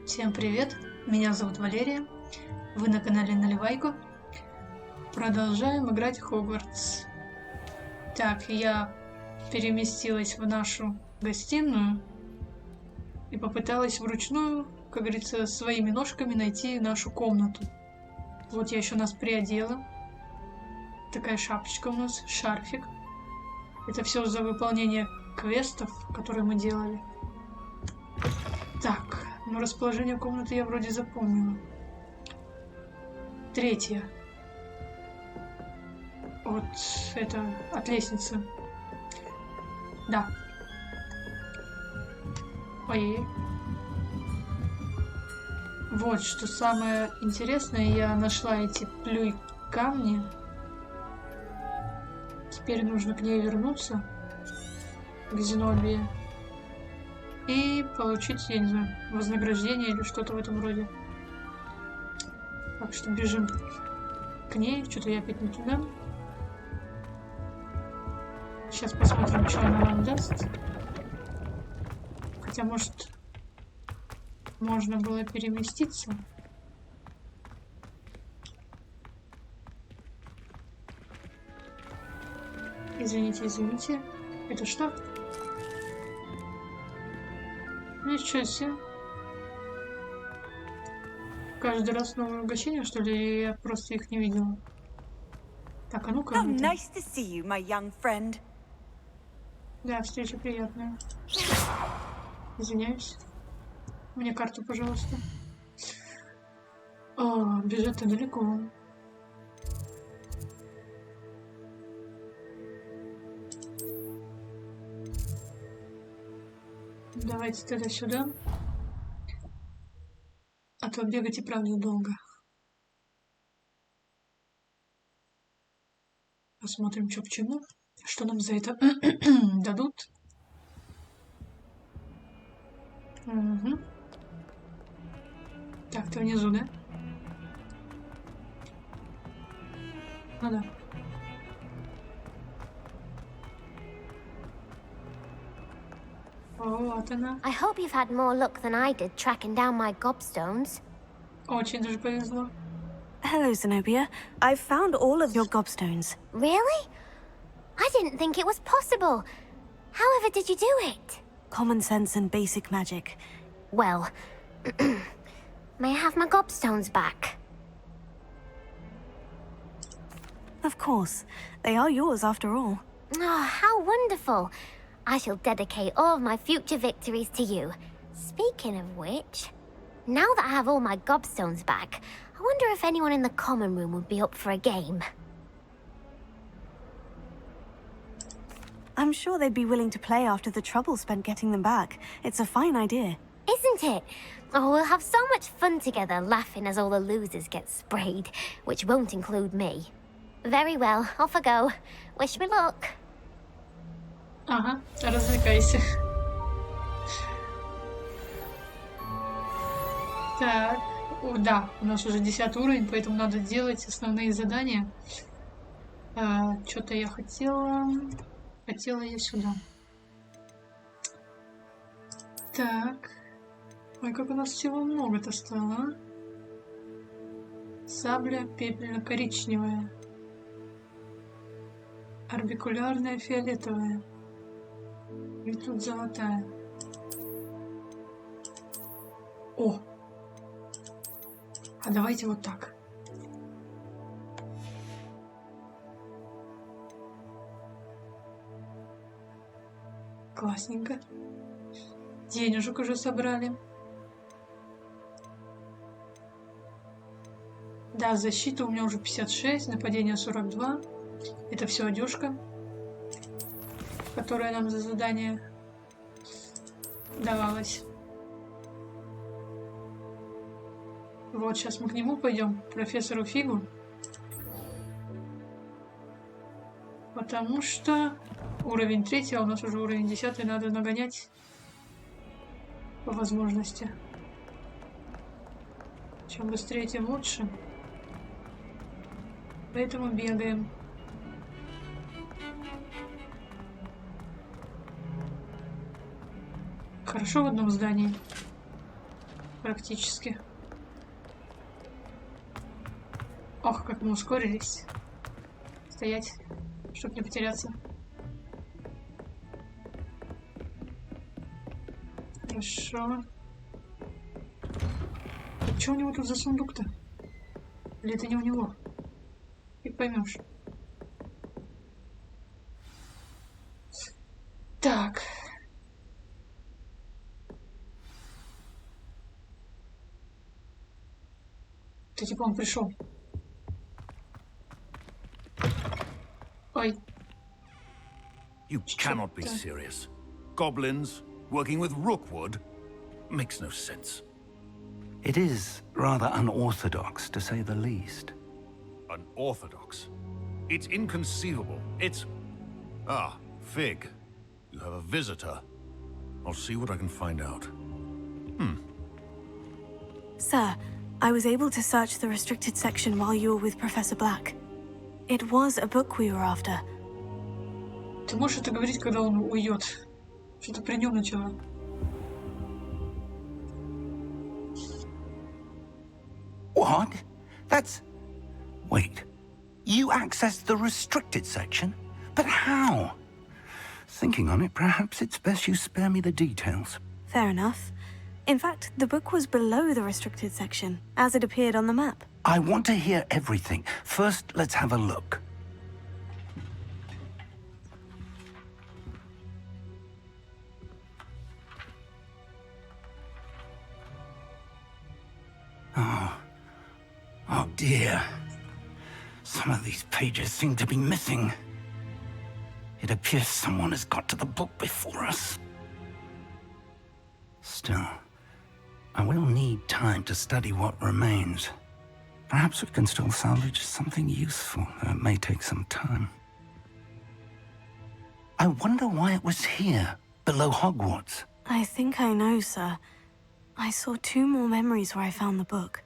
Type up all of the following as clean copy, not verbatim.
Всем привет, меня зовут Валерия, вы на канале Наливайку. Продолжаем играть в Хогвартс. Так, я переместилась в нашу гостиную и попыталась вручную, как говорится, своими ножками найти нашу комнату. Вот я еще нас приодела. Такая шапочка у нас, шарфик. Это все за выполнение квестов, которые мы делали. Так, ну расположение комнаты я вроде запомнила. Третья. Вот это от лестницы. Да. Ой. Вот что самое интересное, я нашла эти камни. Теперь нужно к ней вернуться, к Зенобии, и получить, я не знаю, вознаграждение или что-то в этом роде. Так что бежим к ней. Что-то я опять не туда. Сейчас посмотрим, что она нам даст. Хотя, может, можно было переместиться. Извините. Это что? Ничего себе. Каждый раз новое угощение, что ли? Я просто их не видела. Так, а ну-ка. Nice to see you, my young friend. Да, встреча приятная. Извиняюсь. Мне карту, пожалуйста. О, бежать-то далеко. Давайте тогда сюда. А то бегать и правда долго. Посмотрим, что к чему. Что нам за это дадут. Угу. Так, ты внизу, да? Ну да. Вот она. I hope you've had more luck than I did tracking down my gobstones. Очень даже повезло. Hello, Zenobia. I've found all of your gobstones. Really? I didn't think it was possible. However did you do it? Common sense and basic magic. Well, may I have my gobstones back? Of course. They are yours after all. Oh, how wonderful. I shall dedicate all of my future victories to you. Speaking of which, now that I have all my gobstones back, I wonder if anyone in the common room would be up for a game. I'm sure they'd be willing to play after the trouble spent getting them back. It's a fine idea. Isn't it? Oh, we'll have so much fun together, laughing as all the losers get sprayed, which won't include me. Very well, off I go. Wish me luck. Ага, развлекайся. Так, да, у нас уже 10 уровень, поэтому надо делать основные задания. Что-то я хотела я сюда. Так, ой, как у нас всего много-то стало, а? Сабля пепельно-коричневая, орбикулярная фиолетовая. И тут золотая. О! А давайте вот так. Классненько. Денежек уже собрали. Да, защита у меня уже 56, нападение 42. Это все одежка, которая нам за задание давалась. Вот, сейчас мы к нему пойдем, к профессору Фигу. Потому что уровень 3, а у нас уже уровень 10, надо нагонять по возможности. Чем быстрее, тем лучше. Поэтому бегаем. Хорошо в одном здании. практически. Ох, как мы ускорились. Стоять, чтобы не потеряться. Хорошо. А что у него тут за сундук-то? Или это не у него? И поймешь. Так. Ты типа он пришел. Ой. You cannot be serious. Goblins working with Rookwood makes no sense. It is rather unorthodox, to say the least. Unorthodox? It's inconceivable. It's... Ah, Fig. You have a visitor. I'll see what I can find out. Sir, I was able to search the restricted section while you were with Professor Black. It was a book we were after. Ты можешь это говорить, когда он уйдет? Что-то при нем начала. What? That's... Wait. You accessed the restricted section? But how? Thinking on it, perhaps it's best you spare me the details. Fair enough. In fact, the book was below the restricted section, as it appeared on the map. I want to hear everything. First, let's have a look. Oh dear. Some of these pages seem to be missing. It appears someone has got to the book before us. Still, I will need time to study what remains. Perhaps we can still salvage something useful, though it may take some time. I wonder why it was here, below Hogwarts. I think I know, sir. I saw 2 more memories where I found the book.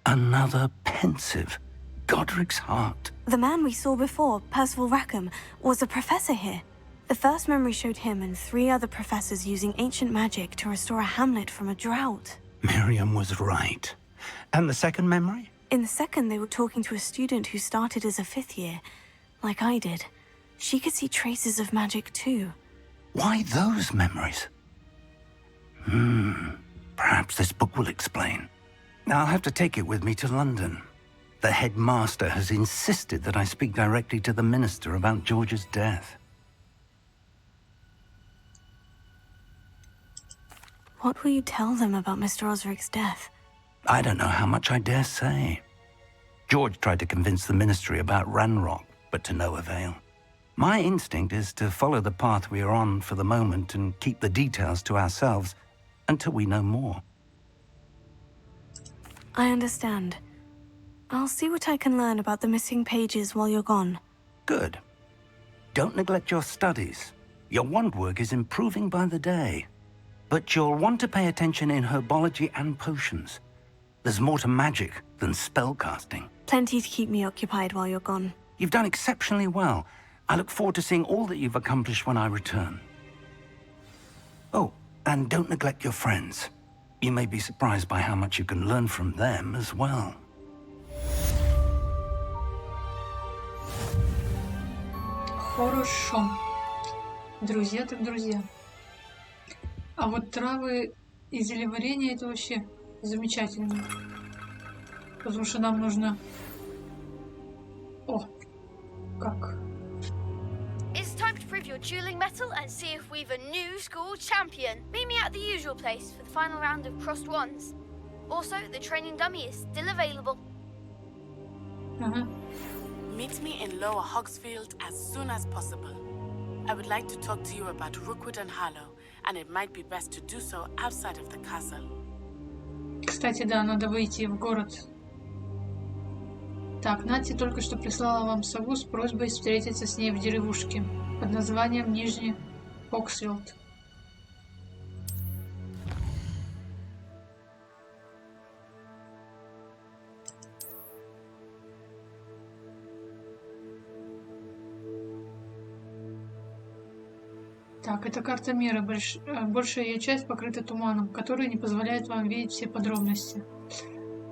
Another pensive. Godric's heart. The man we saw before, Percival Rackham, was a professor here. The first memory showed him and 3 other professors using ancient magic to restore a hamlet from a drought. Miriam was right. And the second memory? In the second, they were talking to a student who started as a 5th year, like I did. She could see traces of magic too. Why those memories? Perhaps this book will explain. I'll have to take it with me to London. The headmaster has insisted that I speak directly to the minister about George's death. What will you tell them about Mr. Osric's death? I don't know how much I dare say. George tried to convince the ministry about Ranrock, but to no avail. My instinct is to follow the path we are on for the moment and keep the details to ourselves until we know more. I understand. I'll see what I can learn about the missing pages while you're gone. Good. Don't neglect your studies. Your wand work is improving by the day. But you'll want to pay attention in herbology and potions. There's more to magic than spellcasting. Plenty to keep me occupied while you're gone. You've done exceptionally well. I look forward to seeing all that you've accomplished when I return. Oh, and don't neglect your friends. You may be surprised by how much you can learn from them as well. Хорошо. Друзья так друзья. А вот травы и зельеварение это вообще замечательно. Потому что нам нужно... О, как? It's time to prove your dueling mettle and see if we've a new school champion. Meet me at the usual place for the final round of crossed wands. Also, the training dummy is still available. Ага. Meet me in Lower Hogsfield as soon as possible. I would like to talk to you about Rookwood and Harlow, and it might be best to do so outside of the castle. Кстати, да, надо выйти в город. Так, Натти только что прислала вам сову с просьбой встретиться с ней в деревушке под названием Нижний Хоксфилд. Так, это карта мира. Большая ее часть покрыта туманом, который не позволяет вам видеть все подробности.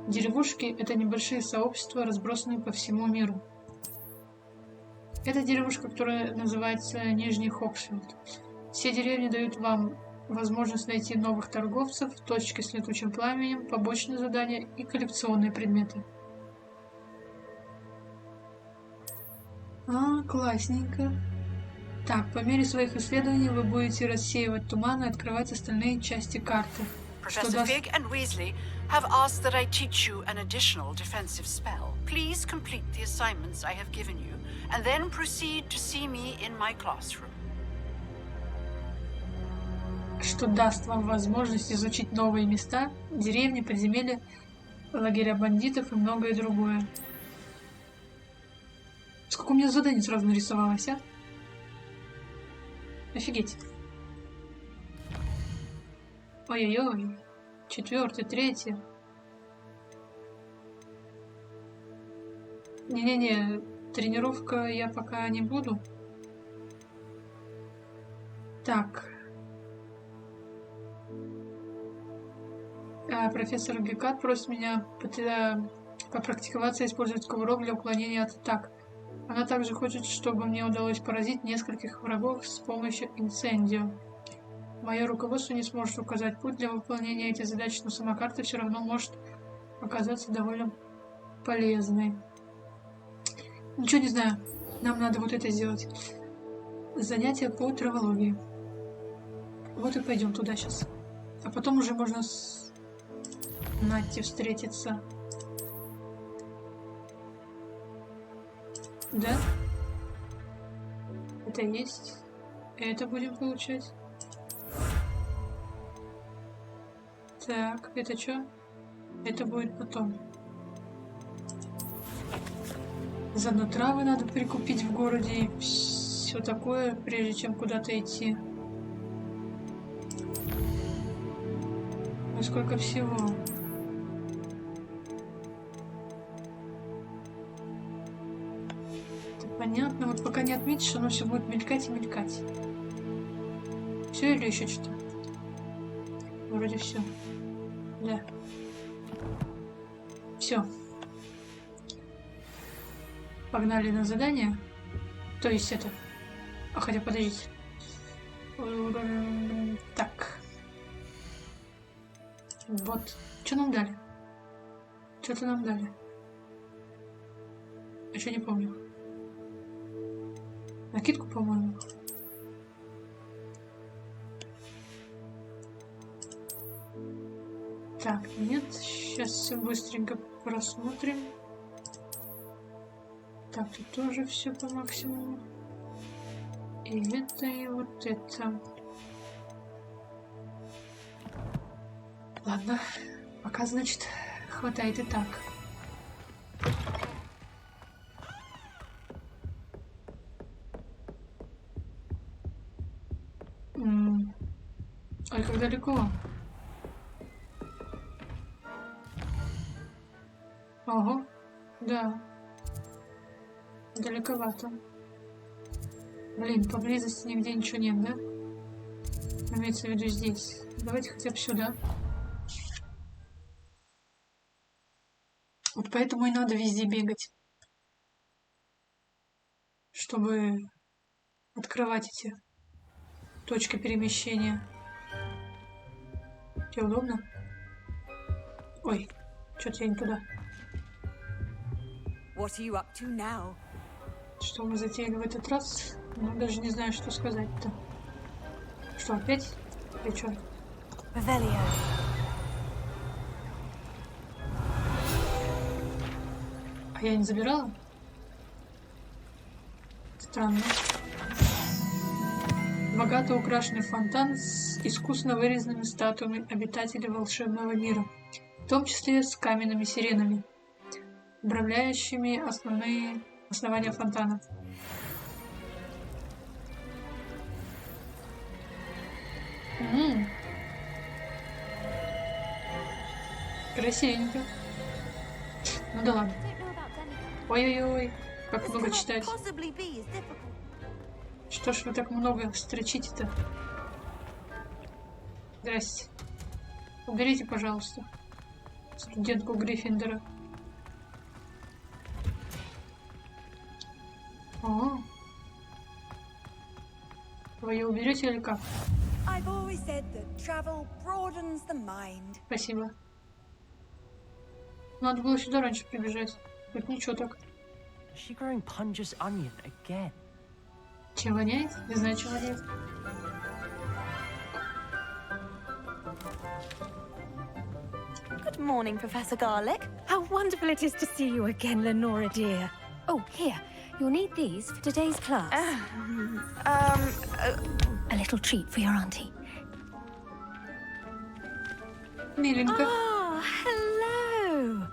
Деревушки — это небольшие сообщества, разбросанные по всему миру. Это деревушка, которая называется Нижний Хоксфилд. Все деревни дают вам возможность найти новых торговцев, точки с летучим пламенем, побочные задания и коллекционные предметы. Классненько. Так, по мере своих исследований вы будете рассеивать туман и открывать остальные части карты. Professor Fig and Weasley have asked that I teach you an additional defensive spell. Please complete the assignments I have given you, and then proceed to see me in my classroom. Что даст вам возможность изучить новые места, деревни, подземелья, лагеря бандитов и многое другое. Сколько у меня заданий сразу нарисовалось, а? Офигеть. Ой-ой-ой. 4-й, 3-й. Не-не-не, тренировка я пока не буду. Так. Профессор Гекат просит меня попрактиковаться использовать коврок для уклонения от атак. Она также хочет, чтобы мне удалось поразить нескольких врагов с помощью инцендио. Мое руководство не сможет указать путь для выполнения этих задач, но сама карта все равно может оказаться довольно полезной. Ничего не знаю. Нам надо вот это сделать. Занятие по травологии. Вот и пойдем туда сейчас. А потом уже можно с Натти встретиться. Да? Это есть. Это будем получать. Так, это что? Это будет потом. Заодно травы надо прикупить в городе и все такое, прежде чем куда-то идти. Ой, сколько всего. Это понятно. Вот пока не отметишь, оно все будет мелькать и мелькать. Все или еще что-то? Вроде все. Да. Все. Погнали на задание. То есть это... А хотя подождите. Так. Вот. Что нам дали? Что-то нам дали. Еще не помню. Накидку, по-моему. Так, нет. Сейчас все быстренько просмотрим. Так, тут тоже все по максимуму. И это, и вот это. Ладно, пока, значит, хватает и так. Ой, как далеко? Ого, да. Далековато. Блин, поблизости нигде ничего нет, да? Имеется в виду здесь. Давайте хотя бы сюда. Вот поэтому и надо везде бегать. Чтобы открывать эти точки перемещения. Тебе удобно? Ой, что-то я не туда. What are you up to now? Что мы затеяли в этот раз? Ну, даже не знаю, что сказать-то. Что, опять? Или что? Revelio. А я не забирала? Странно. Богато украшенный фонтан с искусно вырезанными статуями обитателей волшебного мира, в том числе с каменными сиренами, обрамляющими основные основания фонтана. Красивенько. Ну да ладно. Ой-ой-ой, как много читать. Что ж вы так много строчите-то? Здрасте. Уберите, пожалуйста, студентку Гриффиндора. О, вы ее уберете или как? I've always said that travel broadens the mind. Спасибо. Надо было сюда раньше прибежать. Тут ничего так. Is she growing Punja's onion again? Чем воняет? Не знаю, чем воняет. Good morning, Professor Garlic. How wonderful it is to see you again, Lenora dear. Oh, here, you'll need these for today's class. A little treat for your auntie. Миленько. Ah, hello.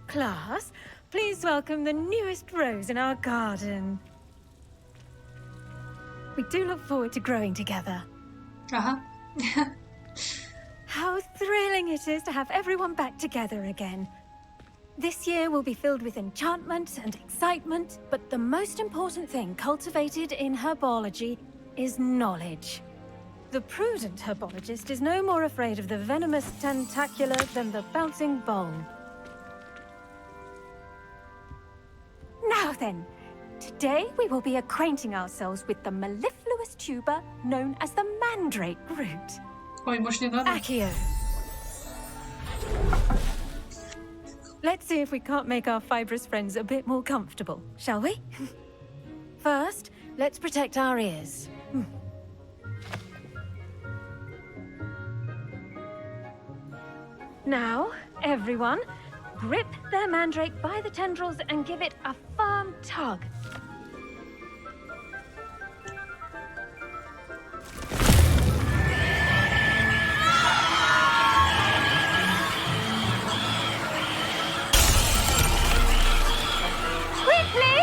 Class, please welcome the newest rose in our garden. We do look forward to growing together. Ага. How thrilling it is to have everyone back together again. This year will be filled with enchantment and excitement, but the most important thing cultivated in herbology is knowledge. The prudent herbologist is no more afraid of the venomous tentacula than the bouncing bowl. Now then, today we will be acquainting ourselves with the mellifluous tuber known as the mandrake root. Ой, может, не надо? Accio. Let's see if we can't make our fibrous friends a bit more comfortable, shall we? First, let's protect our ears. Now, everyone, grip their mandrake by the tendrils and give it a firm tug. Quickly,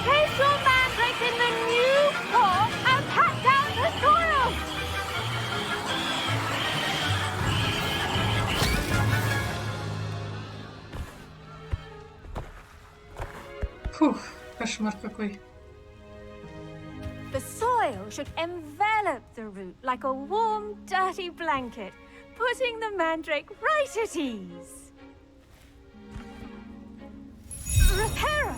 place your mandrake in the new pot and pat down the soil. Фух, кошмар какой. The soil should envelop the root like a warm, dirty blanket, putting the mandrake right at ease. Reparo!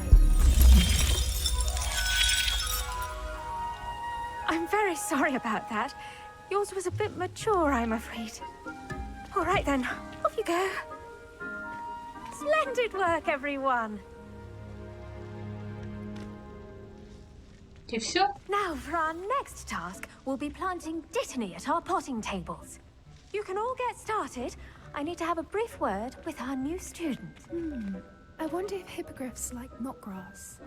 I'm very sorry about that. Yours was a bit mature, I'm afraid. All right then, off you go. Splendid work, everyone. И все? Now, for our next task, we'll be planting dittany at our potting tables. You can all get started. I need to have a brief word with our new student. I wonder if hippogriffs like knotgrass.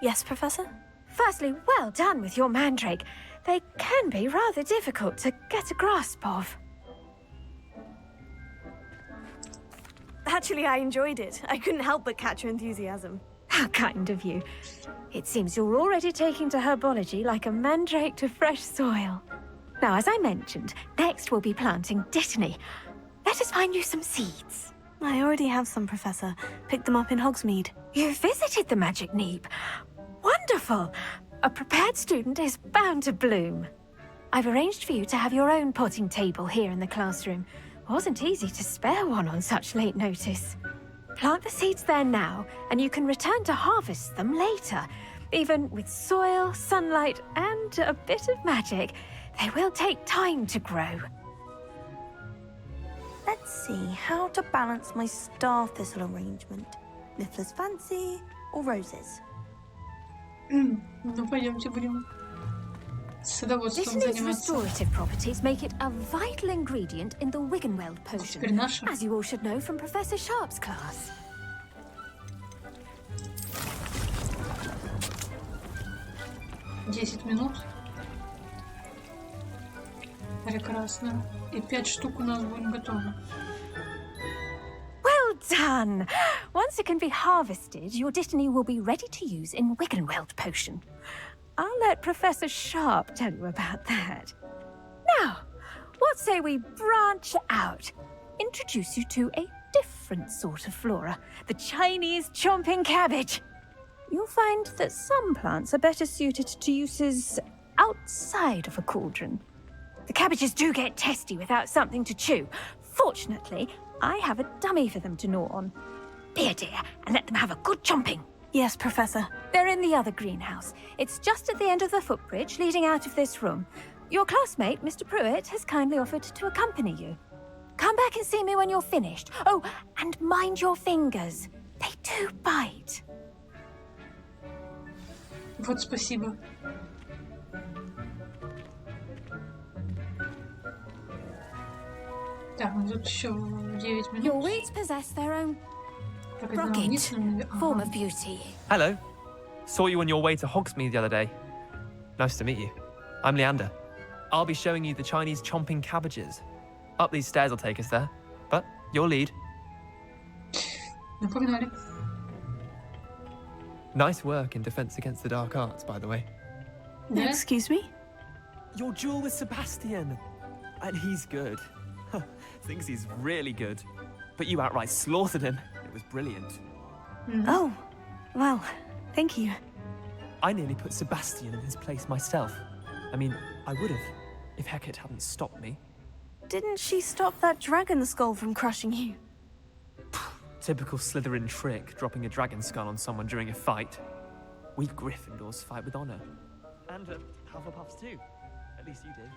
Yes, Professor? Firstly, well done with your mandrake. They can be rather difficult to get a grasp of. Actually, I enjoyed it. I couldn't help but catch your enthusiasm. How kind of you. It seems you're already taking to herbology like a mandrake to fresh soil. Now, as I mentioned, next we'll be planting dittany. Let us find you some seeds. I already have some, Professor. Picked them up in Hogsmeade. You visited the Magic Neep. Wonderful! A prepared student is bound to bloom. I've arranged for you to have your own potting table here in the classroom. Wasn't easy to spare one on such late notice. Plant the seeds there now, and you can return to harvest them later. Even with soil, sunlight, and a bit of magic, they will take time to grow. Let's see how to balance my star thistle arrangement. Niffler's fancy or roses? Ну, пойдемте, будем садоводством Dittany's заниматься. restorative properties make it a vital ingredient in the Wiggenweld potion, Теперь наша. as you all should know from Professor Sharp's class. Десять минут. Прекрасно. И 5 штук у нас будем готовы. Well done! Once it can be harvested, your dittany will be ready to use in Wiggenweld potion. I'll let Professor Sharp tell you about that. Now, what say we branch out? Introduce you to a different sort of flora, the Chinese chomping cabbage. you'll find that some plants are better suited to uses outside of a cauldron. The cabbages do get testy without something to chew. Fortunately, I have a dummy for them to gnaw on. Be a dear and let them have a good chomping. Yes, Professor. They're in the other greenhouse. It's just at the end of the footbridge leading out of this room. Your classmate, Mr. Pruitt, has kindly offered to accompany you. Come back and see me when you're finished. Oh, and mind your fingers. They do bite. Вот спасибо. Так, ну тут еще 9 минут. Your weeds possess their own Так, это вниз, form of beauty. Hello. Saw you on your way to Hogsmeade the other day. Nice to meet you. I'm Leander. I'll be showing you the Chinese chomping cabbages. Up these stairs will take us there. But your lead. Ну, погнали. Nice work in Defense Against the Dark Arts, by the way. Да? Excuse me? Your duel with Sebastian. And he's good. Thinks he's really good. But you outright slaughtered him. It was brilliant. Oh, well, thank you. I nearly put Sebastian in his place myself. I mean, I would have, if Hecate hadn't stopped me. Didn't she stop that dragon skull from crushing you? Typical Slytherin trick, dropping a dragon skull on someone during a fight. We Gryffindors fight with honor. And Hufflepuffs too. At least you did.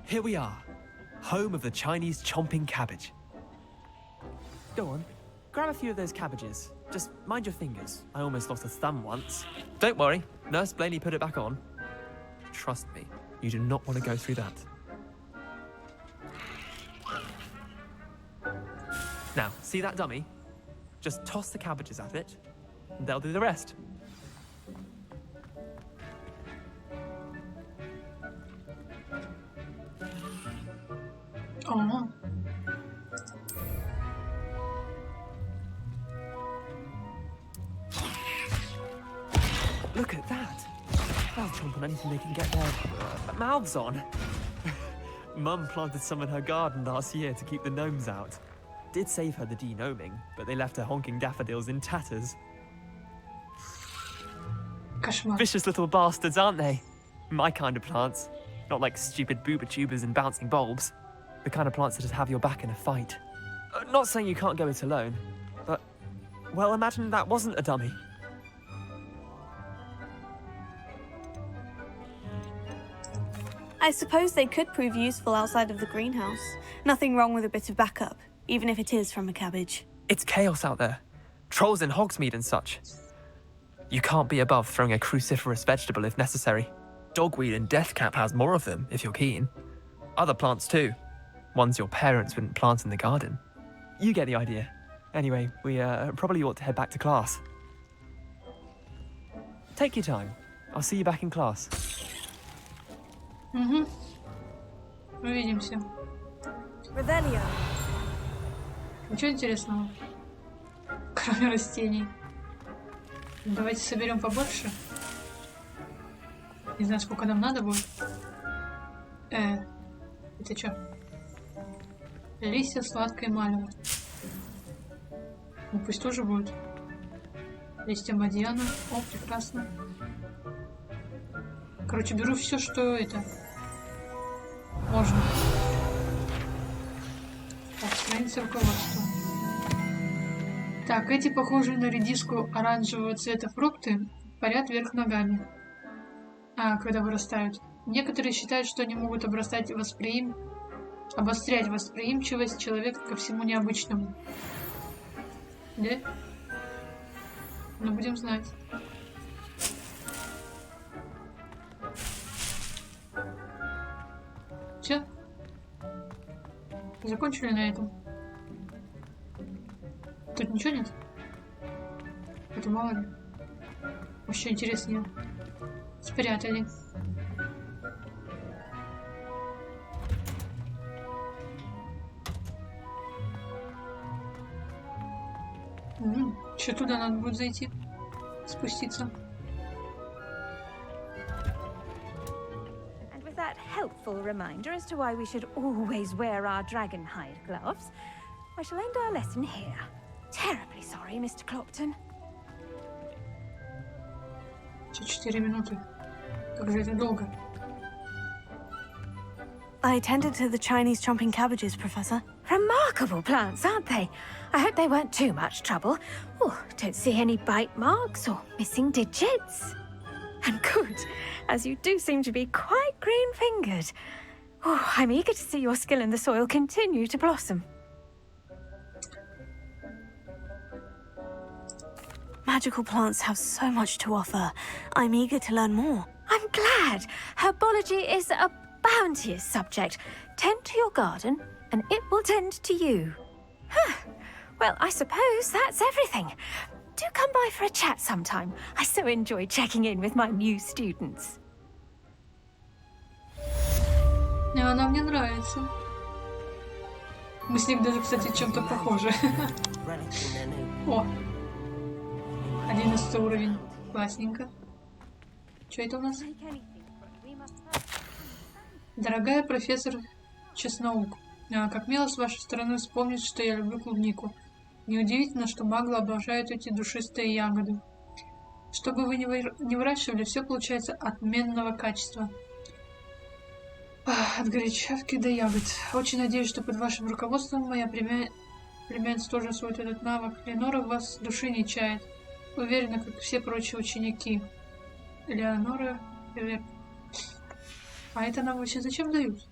Here we are, home of the Chinese chomping cabbage. Go on, grab a few of those cabbages. Just mind your fingers. I almost lost a thumb once. Don't worry, Nurse Blaney put it back on. Trust me, you do not want to go through that. Now, see that dummy? Just toss the cabbages at it, and they'll do the rest. Ага. Look at that. They'll chomp on anything they can get their mouths on. Mum planted some in her garden last year to keep the gnomes out. Did save her the de-gnoming, but they left her honking daffodils in tatters. Кошмар. Vicious little bastards, aren't they? My kind of plants. Not like stupid booba tubers and bouncing bulbs. The kind of plants that just have your back in a fight. Not saying you can't go it alone, but, well, imagine that wasn't a dummy. I suppose they could prove useful outside of the greenhouse. Nothing wrong with a bit of backup, even if it is from a cabbage. It's chaos out there. Trolls in Hogsmeade and such. You can't be above throwing a cruciferous vegetable if necessary. Dogweed and deathcap has more of them, if you're keen. Other plants too. Ones your parents wouldn't plant in the garden. You get the idea. Anyway, we probably ought to head back to class. Take your time. I'll see you back in class. Угу. Увидимся. Revelio. Ничего интересного, кроме растений. Давайте соберем побольше. Не знаю, сколько нам надо будет. Это что? Листья сладкой малины. Ну пусть тоже будет. Листья бадьяна. О, прекрасно. Короче, беру все, что это можно. Так, страница руководства. Так, эти похожие на редиску оранжевого цвета фрукты парят вверх ногами. Когда вырастают. Некоторые считают, что они могут обострять восприимчивость человека ко всему необычному. Да? Ну, будем знать. Все? Закончили на этом? Тут ничего нет? Это мало ли. Вообще интереснее. Спрятали. Еще туда надо будет зайти. Спуститься. helpful reminder as to why we should always wear our dragon hide gloves, I shall end our lesson here. Terribly sorry, Mr. Clopton. 4 минуты. Как же это долго? I attended to the Chinese chomping cabbages, Professor. Remarkable plants, aren't they? I hope they weren't too much trouble. Oh, don't see any bite marks or missing digits. And good, as you do seem to be quite green-fingered. Oh, I'm eager to see your skill in the soil continue to blossom. Magical plants have so much to offer. I'm eager to learn more. I'm glad. Herbology is a bounteous subject. Tend to your garden, and it will tend to you. Well, I suppose that's everything. Do come by for a chat sometime. I so enjoy checking in with my new students. Она мне нравится. Мы с ним даже, кстати, чем-то похожи. О! 11 уровень. Классненько. Что это у нас? Дорогая профессор Честнаук, как мило с вашей стороны вспомнить, что я люблю клубнику. Неудивительно, что маглы обожают эти душистые ягоды. Что бы вы ни выращивали, все получается отменного качества. От горячавки до ягод. Очень надеюсь, что под вашим руководством моя племянница тоже освоит этот навык. Ленора в вас души не чает. Уверена, как все прочие ученики. Леонора... А это нам вообще зачем дают?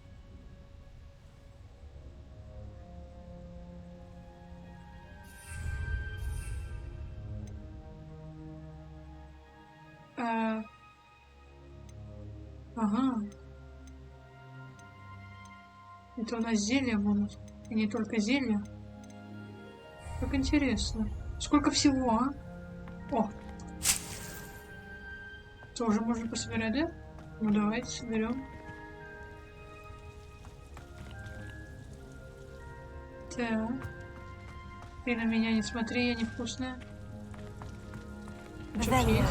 Ага. Это у нас зелья будут. И не только зелья. Как интересно. Сколько всего, а? О! Тоже можно пособирать, да? Ну давайте соберем. Так. Ты на меня не смотри, я невкусная. Что-то есть.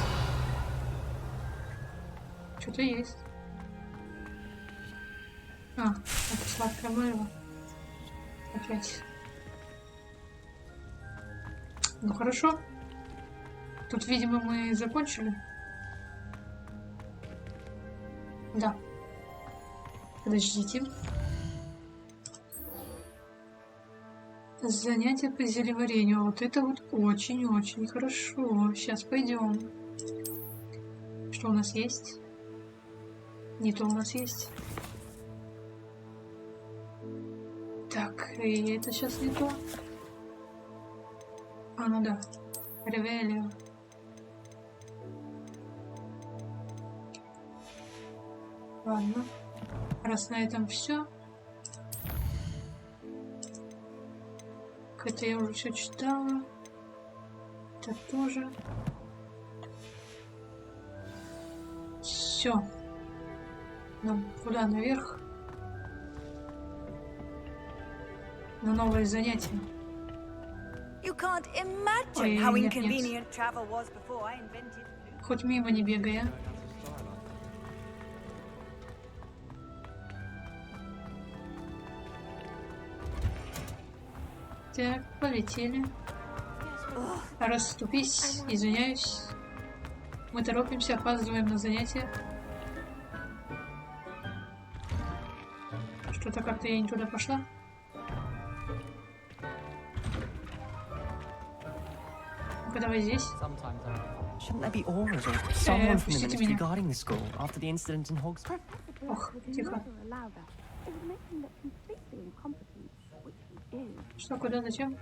Что-то есть. А, это сладкое марево. Опять. Ну хорошо. Тут, видимо, мы закончили. Да. Подождите. Занятие по зельеварению. Вот это вот очень-очень хорошо. Сейчас пойдем. Что у нас есть? Не то у нас есть. Так, и это сейчас не то. А, ну да. Ревелио. Ладно. Раз на этом все. Это я уже все читала. Это тоже. Все. Нам куда наверх? На новое занятие. Ой, нет. Хоть мимо не бегай, а. Так, полетели. Расступись, извиняюсь. Мы торопимся, опаздываем на занятия. Что-то как-то я не туда пошла. Ну-ка, давай здесь. Shouldn't there be orders or someone from the ministry guarding the school after the incident in Hogwarts? Ох, тихо. Что, куда, зачем?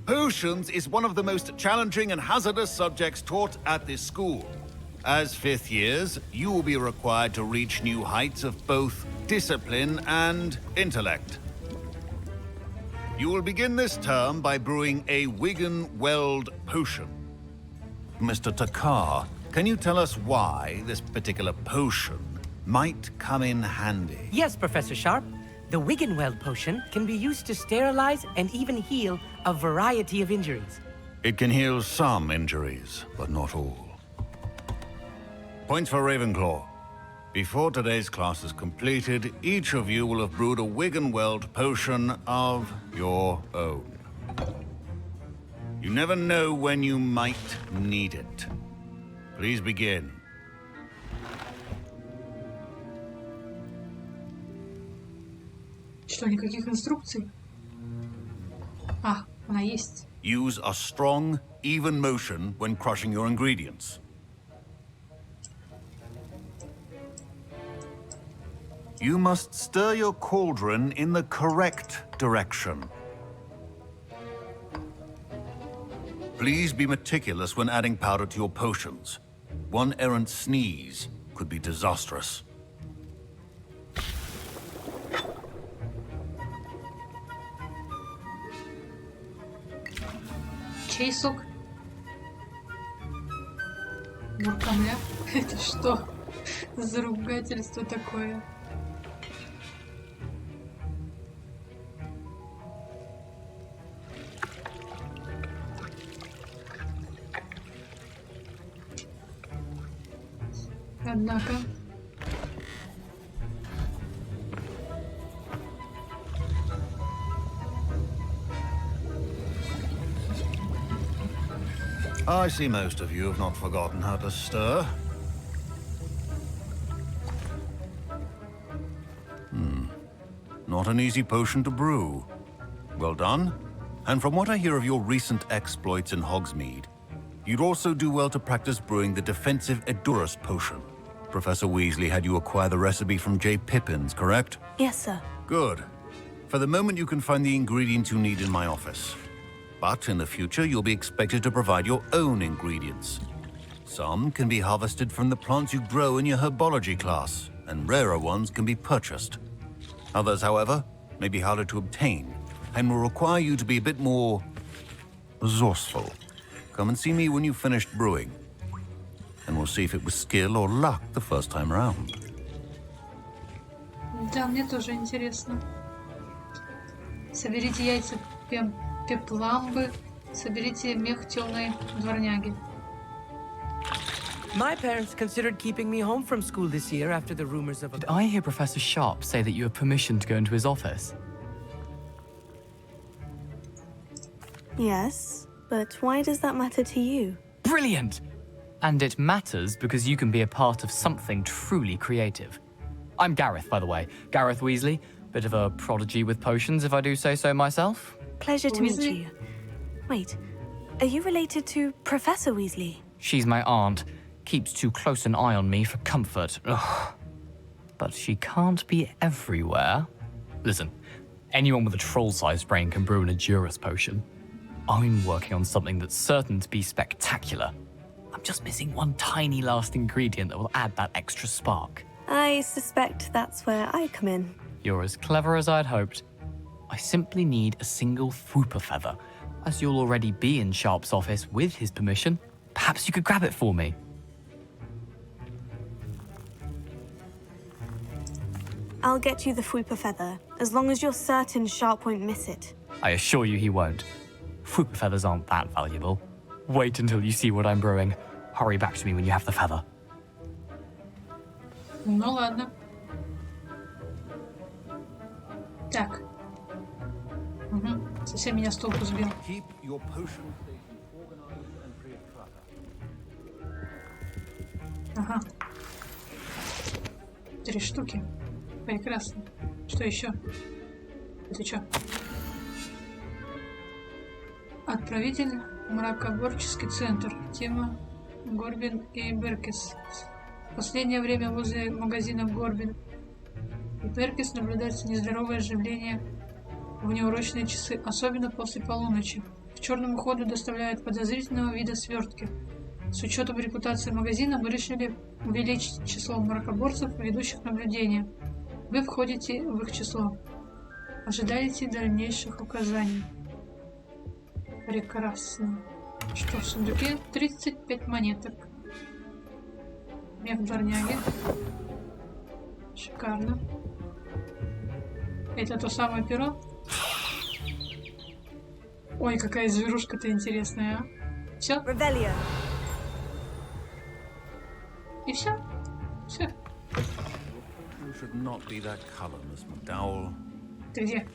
Potions is one of the most challenging and hazardous subjects taught at this school. As fifth years, you will be required to reach new heights of both discipline and intellect. You will begin this term by brewing a Wigan-Weld potion. Mr. Takar, can you tell us why this particular potion might come in handy? Yes, Professor Sharp. The Wiggenweld potion can be used to sterilize and even heal a variety of injuries. It can heal some injuries, but not all. Points for Ravenclaw. Before today's class is completed, each of you will have brewed a Wiggenweld potion of your own. You never know when you might need it. Please begin. Что, никаких инструкций? А, она есть. Use a strong, even motion when crushing your ingredients. You must stir your cauldron in the correct direction. Please be meticulous when adding powder to your potions. One errant sneeze could be disastrous. Чей сок? Буркамля? Это что за ругательство такое? Однако... I see most of you have not forgotten how to stir. Not an easy potion to brew. Well done. And from what I hear of your recent exploits in Hogsmeade, you'd also do well to practice brewing the defensive Edurus potion. Professor Weasley had you acquire the recipe from J. Pippins, correct? Yes, sir. Good. For the moment, you can find the ingredients you need in my office. But in the future, you'll be expected to provide your own ingredients. Some can be harvested from the plants you grow in your herbology class, and rarer ones can be purchased. Others, however, may be harder to obtain, and will require you to be a bit more resourceful. Come and see me when you've finished brewing, and we'll see if it was skill or luck the first time around. Да, мне тоже интересно. Соберите яйца пепламбы, соберите мех темной дворняги. My parents considered keeping me home from school this year after the rumors of a... Did I hear Professor Sharp say that you have permission to go into his office? Yes, but why does that matter to you? Brilliant! And it matters because you can be a part of something truly creative. I'm Gareth, by the way. Gareth Weasley. Bit of a prodigy with potions, if I do say so myself. Pleasure to meet you. Wait, are you related to Professor Weasley? She's my aunt. Keeps too close an eye on me for comfort. Ugh. But she can't be everywhere. Listen, anyone with a troll-sized brain can brew an Edurus potion. I'm working on something that's certain to be spectacular. I'm just missing one tiny last ingredient that will add that extra spark. I suspect that's where I come in. You're as clever as I'd hoped. I simply need a single Fwooper feather. As you'll already be in Sharp's office with his permission, perhaps you could grab it for me. I'll get you the Fwooper feather, as long as you're certain Sharp won't miss it. I assure you he won't. Fwooper feathers aren't that valuable. Wait until you see what I'm brewing. Hurry back to me when you have the feather. Ну ладно. Так. Угу. Совсем меня с толку сбил. Ага. 3 штуки. Прекрасно. Что еще? Это что? Отправитель мракоборческий центр. Тема Горбин и Беркис. В последнее время возле магазинов Горбин и Беркис наблюдается нездоровое оживление в неурочные часы, особенно после полуночи. К черному ходу доставляют подозрительного вида свертки. С учетом репутации магазина мы решили увеличить число мракоборцев, ведущих наблюдения. Вы входите в их число. Ожидайте дальнейших указаний. Прекрасно. Что в сундуке? 35 монеток. Мех дворняги. Шикарно. Это то самое перо? Ой, какая зверушка-то интересная, а? Все? И все? Все. You should not be that color, Miss McDowell. Ты где?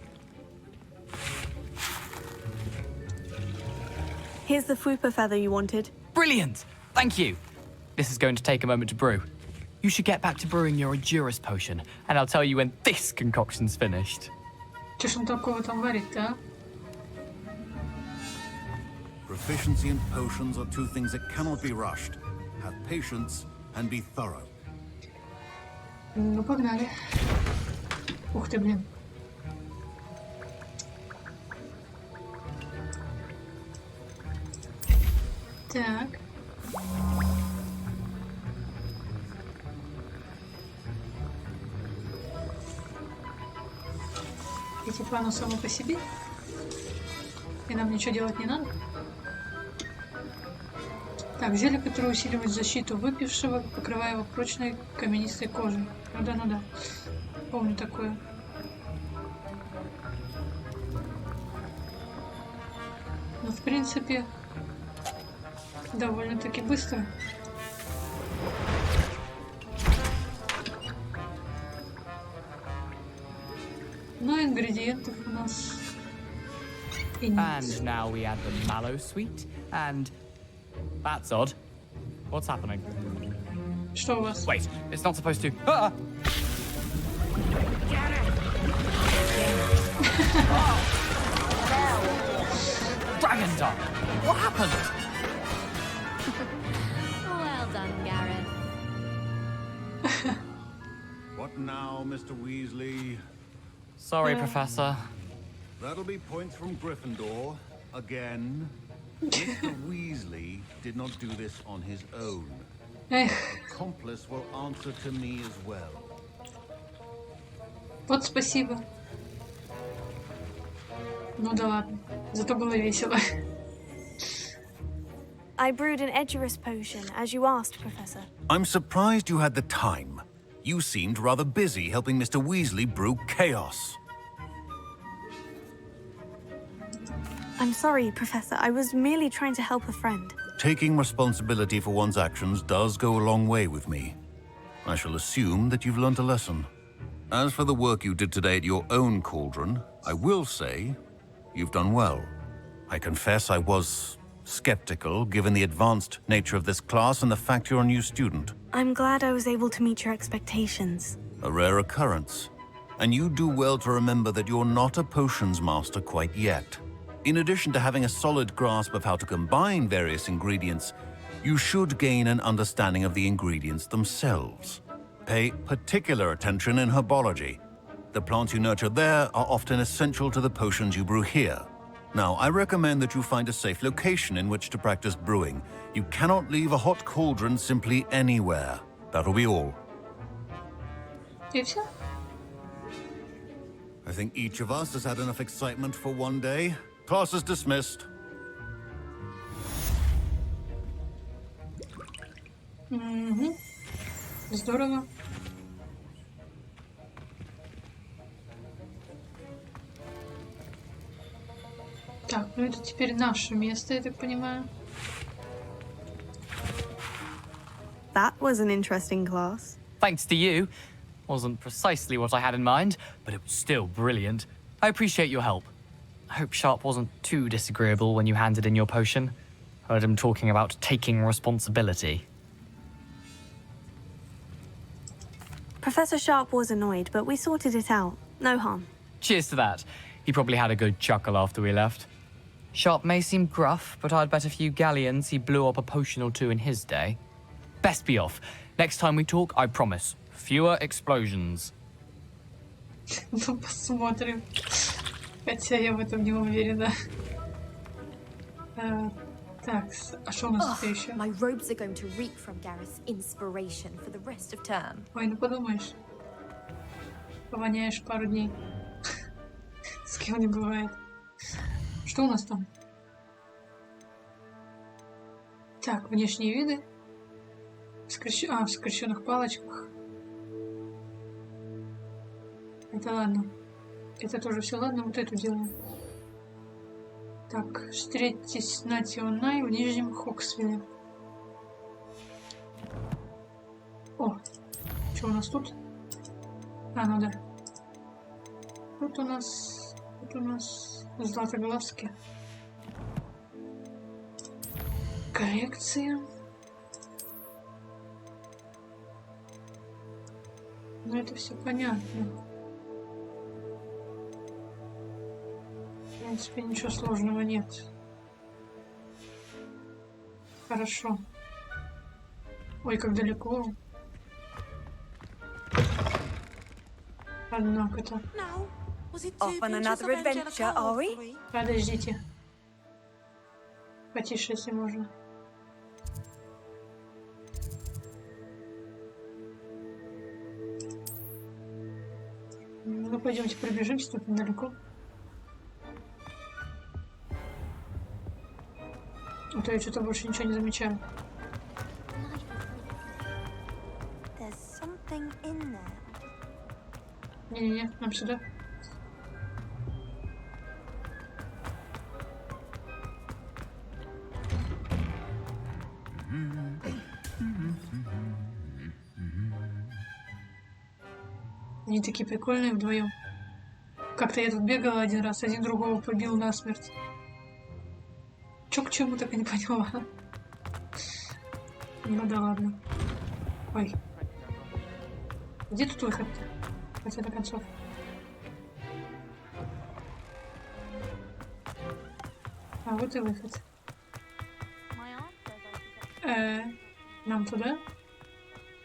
Here's the fupa feather you wanted. Brilliant! Thank you. This is going to take a moment to brew. You should get back to brewing your Edurus potion, and I'll tell you when this concoction's finished. Что ж он такого там варит-то, а? Proficiency and potions are two things that cannot be rushed. Have patience and be thorough. Ну, погнали. Ух ты, блин. Так. И типа оно само по себе? И нам ничего делать не надо? Так, зелье, которое усиливает защиту выпившего, покрывая его прочной каменистой кожей. Ну да, ну да. Помню такое. Но в принципе довольно-таки быстро. Но ингредиентов у нас и нет. And now we add the mallow sweet, and that's odd. What's happening? Что у вас? Wait, it's not supposed to. Ah! Dragon Dog! What happened? Well done, Gareth. What now, Mr. Weasley? Sorry, Professor. That'll be points from Gryffindor. Again. Mr. Weasley did not do this on his own. Accomplice will answer to me as well. Вот спасибо. Ну да ладно. Зато было весело. I brewed an Edurus potion, as you asked, Professor. I'm surprised you had the time. You seemed rather busy helping Mr. Weasley brew chaos. I'm sorry, Professor. I was merely trying to help a friend. Taking responsibility for one's actions does go a long way with me. I shall assume that you've learnt a lesson. As for the work you did today at your own cauldron, I will say you've done well. I confess I was skeptical, given the advanced nature of this class and the fact you're a new student. I'm glad I was able to meet your expectations. A rare occurrence. And you do well to remember that you're not a potions master quite yet. In addition to having a solid grasp of how to combine various ingredients, you should gain an understanding of the ingredients themselves. Pay particular attention in herbology. The plants you nurture there are often essential to the potions you brew here. Now, I recommend that you find a safe location in which to practice brewing. You cannot leave a hot cauldron simply anywhere. That'll be all. И все? I think each of us has had enough excitement for one day. Class is dismissed. Угу. Здорово. Так, ну это теперь наше место, я так понимаю. That was an interesting class. Thanks to you. Wasn't precisely what I had in mind, but it was still brilliant. I appreciate your help. I hope Sharp wasn't too disagreeable when you handed in your potion. Heard him talking about taking responsibility. Professor Sharp was annoyed, but we sorted it out. No harm. Cheers to that. He probably had a good chuckle after we left. Sharp may seem gruff, but I'd bet a few galleons he blew up a potion or two in his day. Best be off. Next time we talk, I promise, fewer explosions. Ну, посмотрим. Хотя я в этом не уверена. Так, а что у нас тут еще? My robes are going to reek from Gareth's inspiration for the rest of term. Ой, ну подумаешь. Повоняешь пару дней. С кем не бывает. Что у нас там? Так, внешние виды. В скрещенных палочках. Это ладно. Это тоже все, ладно, вот эту делаем. Так, встретитесь с Нати Онай в Нижнем Хоксвилле. О, что у нас тут? А, ну да. Тут у нас Златоглавский. Коррекция. Ну это все понятно. В принципе, ничего сложного нет. Хорошо. Ой, как далеко. Однако-то. Off on another adventure, are we? Подождите. Потише, если можно. Ну, пойдемте пробежимся, тут недалеко. А то я что-то больше ничего не замечаю. Не-не-не, нам сюда. Они такие прикольные вдвоем. Как-то я тут бегала один раз, один другого побил насмерть. Чё к чему, так и не поняла. Ну да ладно. Ой. Где тут выход-то? В конце концов. А вот и выход. Нам туда?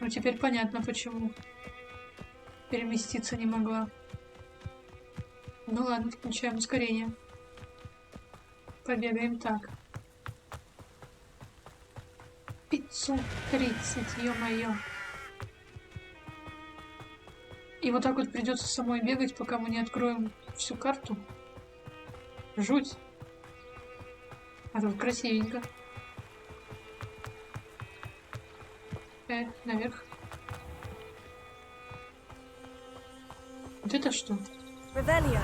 Ну теперь понятно почему. Переместиться не могла. Ну ладно, включаем ускорение. Побегаем так. 530, ё-моё. И вот так вот придется самой бегать, пока мы не откроем всю карту. Жуть. А тут красивенько. Наверх. Вот это что? Revelio.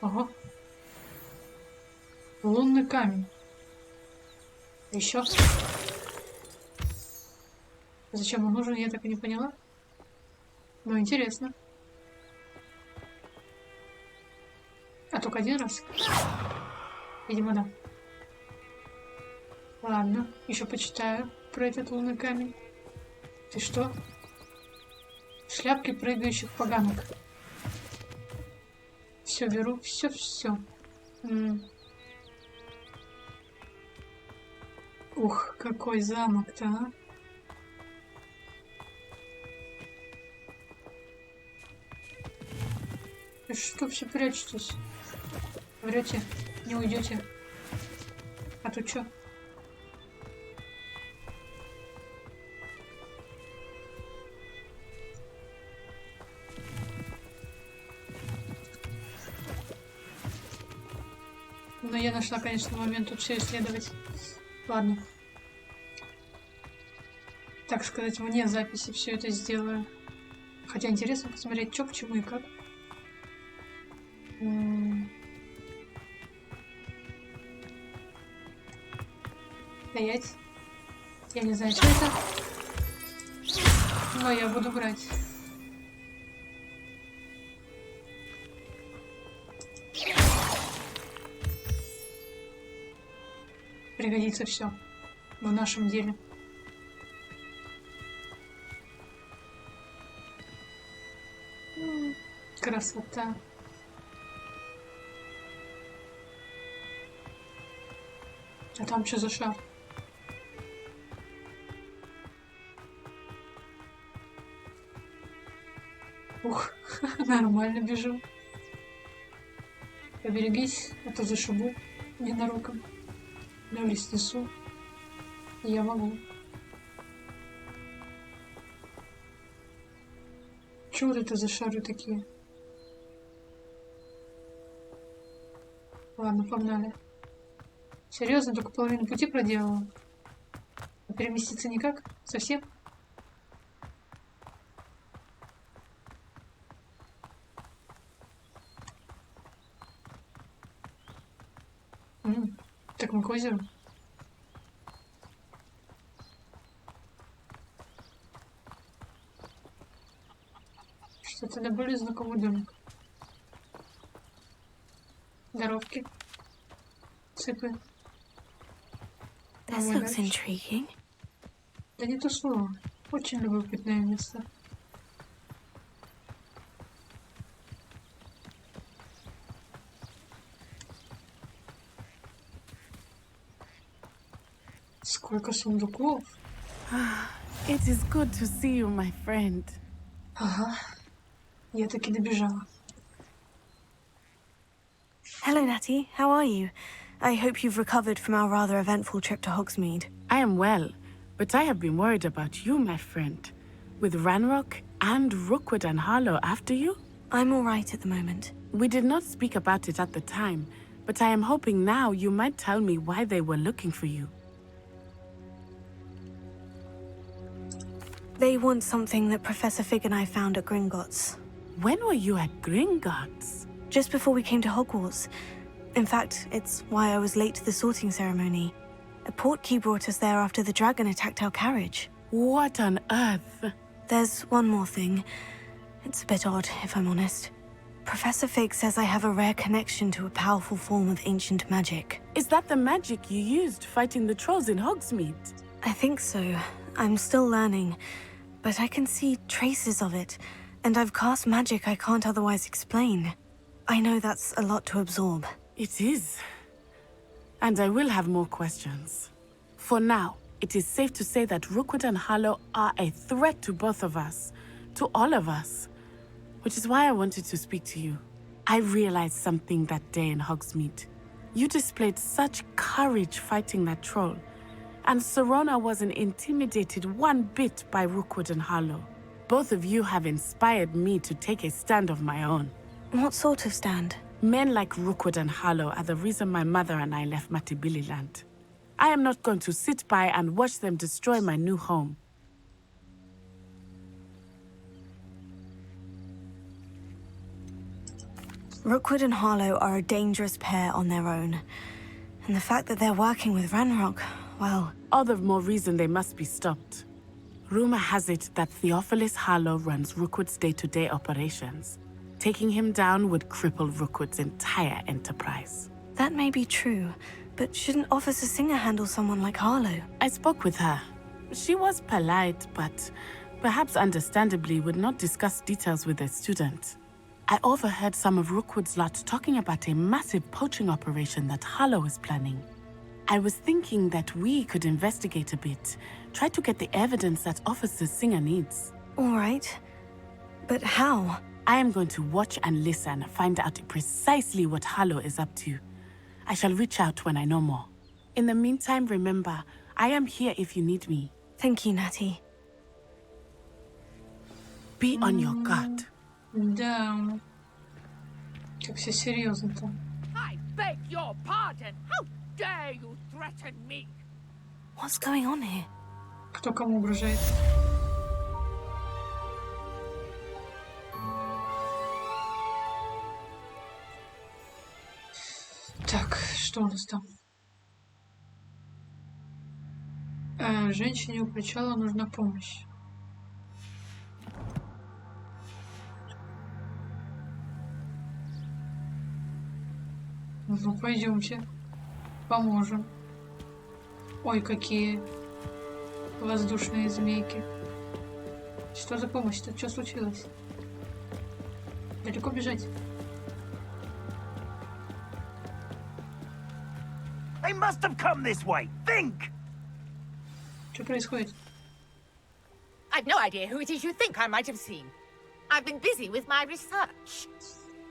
Ага. Лунный камень. Еще. Зачем он нужен, я так и не поняла. Но интересно. А только один раз? Видимо, да. Ладно, еще почитаю про этот лунный камень. Ты что? Шляпки прыгающих поганок. Все беру, все. Ух, какой замок-то, а? Вы что все прячетесь? Врете? Не уйдете? А тут что? Но я нашла, конечно, момент тут все исследовать. Ладно. Так сказать, вне записи все это сделаю. Хотя интересно посмотреть, что к чему и как. Стоять. Я не знаю, что это. Но я буду брать. Пригодится все в нашем деле. Красота. А там что за шар? Ух, нормально бежу. Поберегись, а то зашибу ненароком. Но в снесу. Я могу. Чё вот это за шары такие? Ладно, погнали. Серьезно, только половину пути проделала. А переместиться никак? Совсем? Бегом к озеру. Что-то до более знакомый домик. Дорожки. Цепы. This looks intriguing. Да не то слово. Очень любопытное место. Сколько сундуков. It is good to see you, my friend. Ага. Я таки добежала. Hello, Natty. How are you? I hope you've recovered from our rather eventful trip to Hogsmeade. I am well, but I have been worried about you, my friend. With Ranrock and Rookwood and Harlow after you? I'm all right at the moment. We did not speak about it at the time, but I am hoping now you might tell me why they were looking for you. They want something that Professor Fig and I found at Gringotts. When were you at Gringotts? Just before we came to Hogwarts. In fact, it's why I was late to the sorting ceremony. A portkey brought us there after the dragon attacked our carriage. What on earth? There's one more thing. It's a bit odd, if I'm honest. Professor Fig says I have a rare connection to a powerful form of ancient magic. Is that the magic you used fighting the trolls in Hogsmeade? I think so. I'm still learning, but I can see traces of it, and I've cast magic I can't otherwise explain. I know that's a lot to absorb. It is. And I will have more questions. For now, it is safe to say that Rookwood and Harlow are a threat to both of us, to all of us, which is why I wanted to speak to you. I realized something that day in Hogsmeade. You displayed such courage fighting that troll, and Serona wasn't intimidated one bit by Rookwood and Harlow. Both of you have inspired me to take a stand of my own. What sort of stand? Men like Rookwood and Harlow are the reason my mother and I left Matabeleland. I am not going to sit by and watch them destroy my new home. Rookwood and Harlow are a dangerous pair on their own. And the fact that they're working with Ranrock, well... All the more reason they must be stopped. Rumor has it that Theophilus Harlow runs Rookwood's day-to-day operations. Taking him down would cripple Rookwood's entire enterprise. That may be true, but shouldn't Officer Singer handle someone like Harlow? I spoke with her. She was polite, but perhaps understandably would not discuss details with a student. I overheard some of Rookwood's lot talking about a massive poaching operation that Harlow is planning. I was thinking that we could investigate a bit, try to get the evidence that Officer Singer needs. All right. But how? I am going to watch and listen, find out precisely what Harlow is up to. I shall reach out when I know more. In the meantime, remember, I am here if you need me. Thank you, Natty. Be on your guard. Да. Как все серьезно-то. I beg your pardon. How dare you threaten me? What's going on here? Кто кому угрожает? Так, что у нас там? Женщине у причала нужна помощь. Ну, пойдемте. Поможем. Ой, какие воздушные змейки. Что за помощь-то? Что случилось? Далеко бежать? They must have come this way. Think! Что происходит? I've no idea who it is you think I might have seen. I've been busy with my research.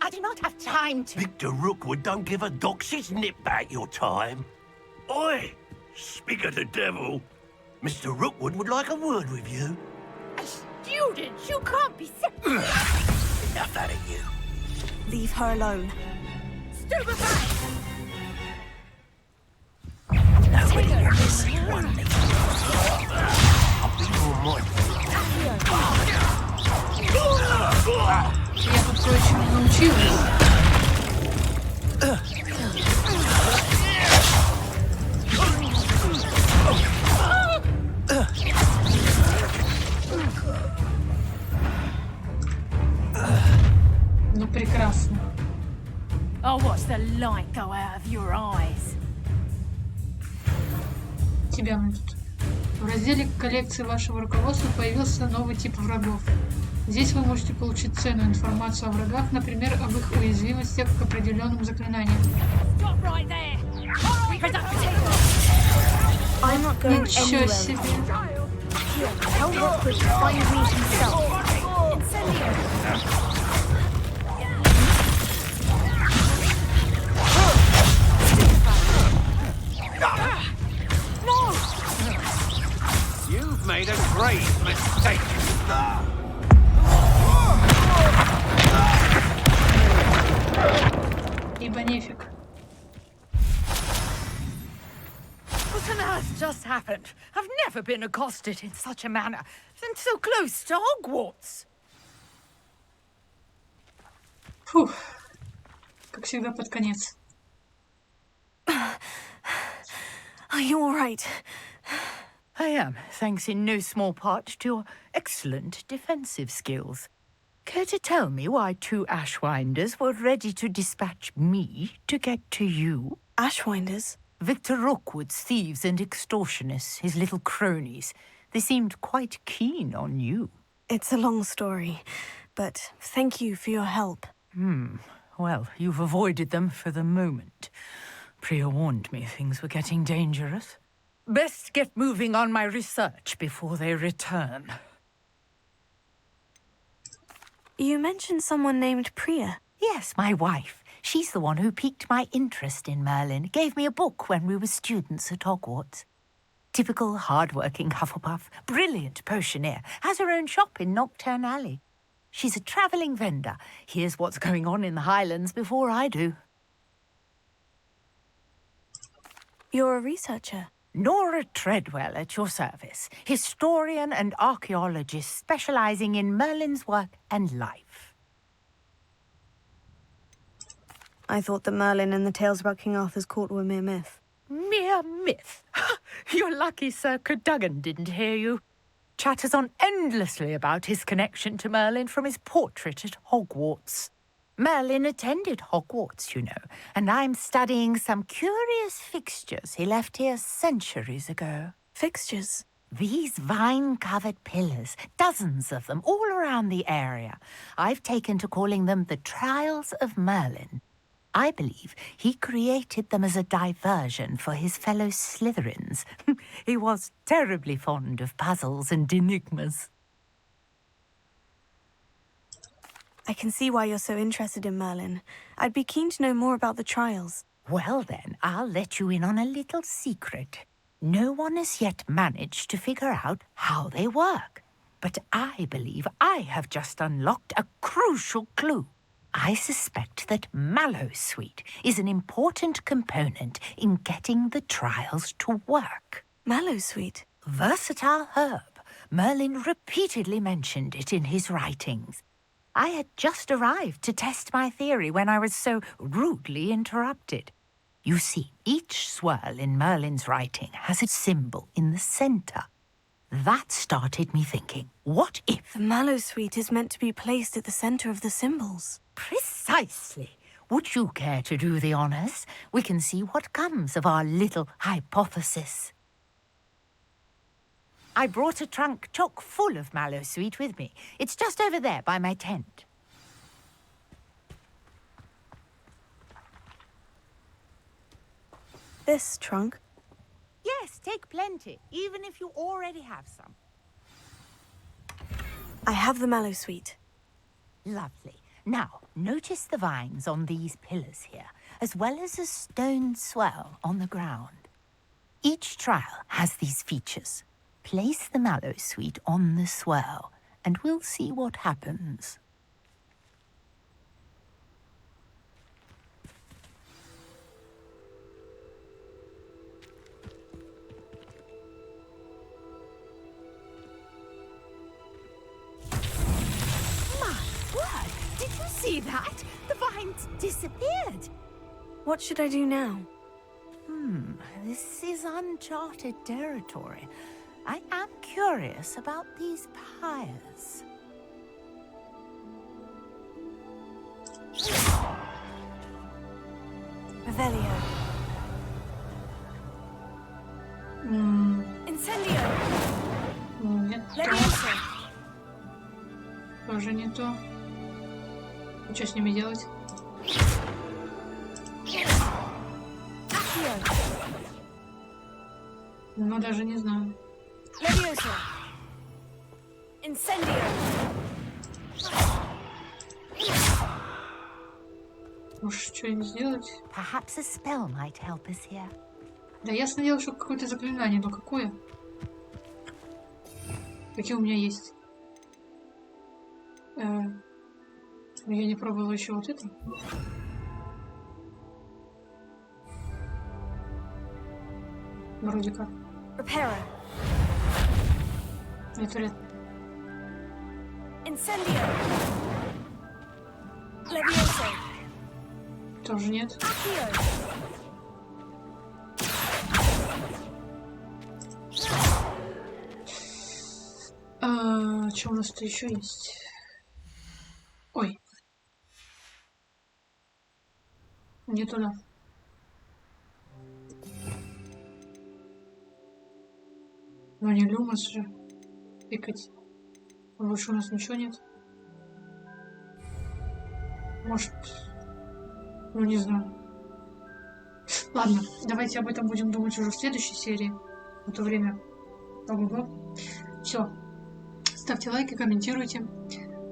I do not have time to... Victor Rookwood don't give a doxy's nip back your time. Oi! Speak of the devil. Mr. Rookwood would like a word with you. A student? You can't be... Enough out of you. Leave her alone. Stupefy! Nobody will miss one thing. I'll be your mind. Я тут кое-чему научилась. Ну, прекрасно. I'll watch the light go out of your eyes. Тебя мы тут. В разделе коллекции вашего руководства появился новый тип врагов. Здесь вы можете получить ценную информацию о врагах, например, об их уязвимостях к определенным заклинаниям. Ничего себе. You've made a grave mistake. Ибо нефиг. What on earth just happened? I've never been accosted in such a manner, and so close to Hogwarts. Фух. Как всегда, под конец. Are you all right? I am, thanks in no small part to your excellent defensive skills. Care to tell me why 2 Ashwinders were ready to dispatch me to get to you? Ashwinders? Victor Rookwood's thieves and extortionists, his little cronies. They seemed quite keen on you. It's a long story, but thank you for your help. Well, you've avoided them for the moment. Priya warned me things were getting dangerous. Best get moving on my research before they return. You mentioned someone named Priya. Yes, my wife. She's the one who piqued my interest in Merlin. Gave me a book when we were students at Hogwarts. Typical hard-working Hufflepuff, brilliant potioneer, has her own shop in Nocturne Alley. She's a travelling vendor. Hears what's going on in the Highlands before I do. You're a researcher? Nora Treadwell at your service. Historian and archaeologist specialising in Merlin's work and life. I thought that Merlin and the tales about King Arthur's court were mere myth. Mere myth? You're lucky Sir Cadogan didn't hear you. Chatters on endlessly about his connection to Merlin from his portrait at Hogwarts. Merlin attended Hogwarts, you know, and I'm studying some curious fixtures he left here centuries ago. Fixtures? These vine-covered pillars, dozens of them, all around the area. I've taken to calling them the Trials of Merlin. I believe he created them as a diversion for his fellow Slytherins. He was terribly fond of puzzles and enigmas. I can see why you're so interested in Merlin. I'd be keen to know more about the trials. Well then, I'll let you in on a little secret. No one has yet managed to figure out how they work. But I believe I have just unlocked a crucial clue. I suspect that Mallowsweet is an important component in getting the trials to work. Mallowsweet? Versatile herb. Merlin repeatedly mentioned it in his writings. I had just arrived to test my theory when I was so rudely interrupted. You see, each swirl in Merlin's writing has a symbol in the centre. That started me thinking, what if... The Mallowsweet is meant to be placed at the centre of the symbols. Precisely. Would you care to do the honours? We can see what comes of our little hypothesis. I brought a trunk chock full of Mallowsweet with me. It's just over there by my tent. This trunk? Yes, take plenty, even if you already have some. I have the Mallowsweet. Lovely. Now, notice the vines on these pillars here, as well as a stone swell on the ground. Each trial has these features. Place the Mallowsweet on the swell, and we'll see what happens. My word! Did you see that? The vines disappeared. What should I do now? This is uncharted territory. I am curious about these pyres. Revelio. Incendio. Нет. Levioso. Тоже не то. Что с ними делать? Accio. Ну, даже не знаю. Levioso. Incendio. Уж что-нибудь сделать? Perhaps a spell might help us here. Да ясно дело, что какое-то заклинание, но какое? Какие у меня есть? Я не пробовала еще вот это. Вроде как. Reparo. Это вряд. Incendio. Levioso. Тоже нет. Accio. Что у нас-то еще есть? Ой. Не туда. Ну не люмос же. Пикать. Больше у нас ничего нет. Может... Ну не знаю. Ладно, давайте об этом будем думать уже в следующей серии. В то время. Ого-го. Все. Ставьте лайки, комментируйте.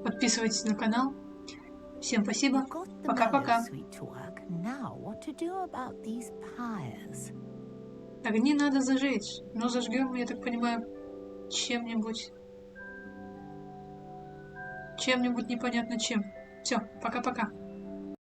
Подписывайтесь на канал. Всем спасибо. Пока-пока. Огни надо зажечь. Но зажгем, я так понимаю, чем-нибудь. Чем-нибудь непонятно чем. Все, пока-пока.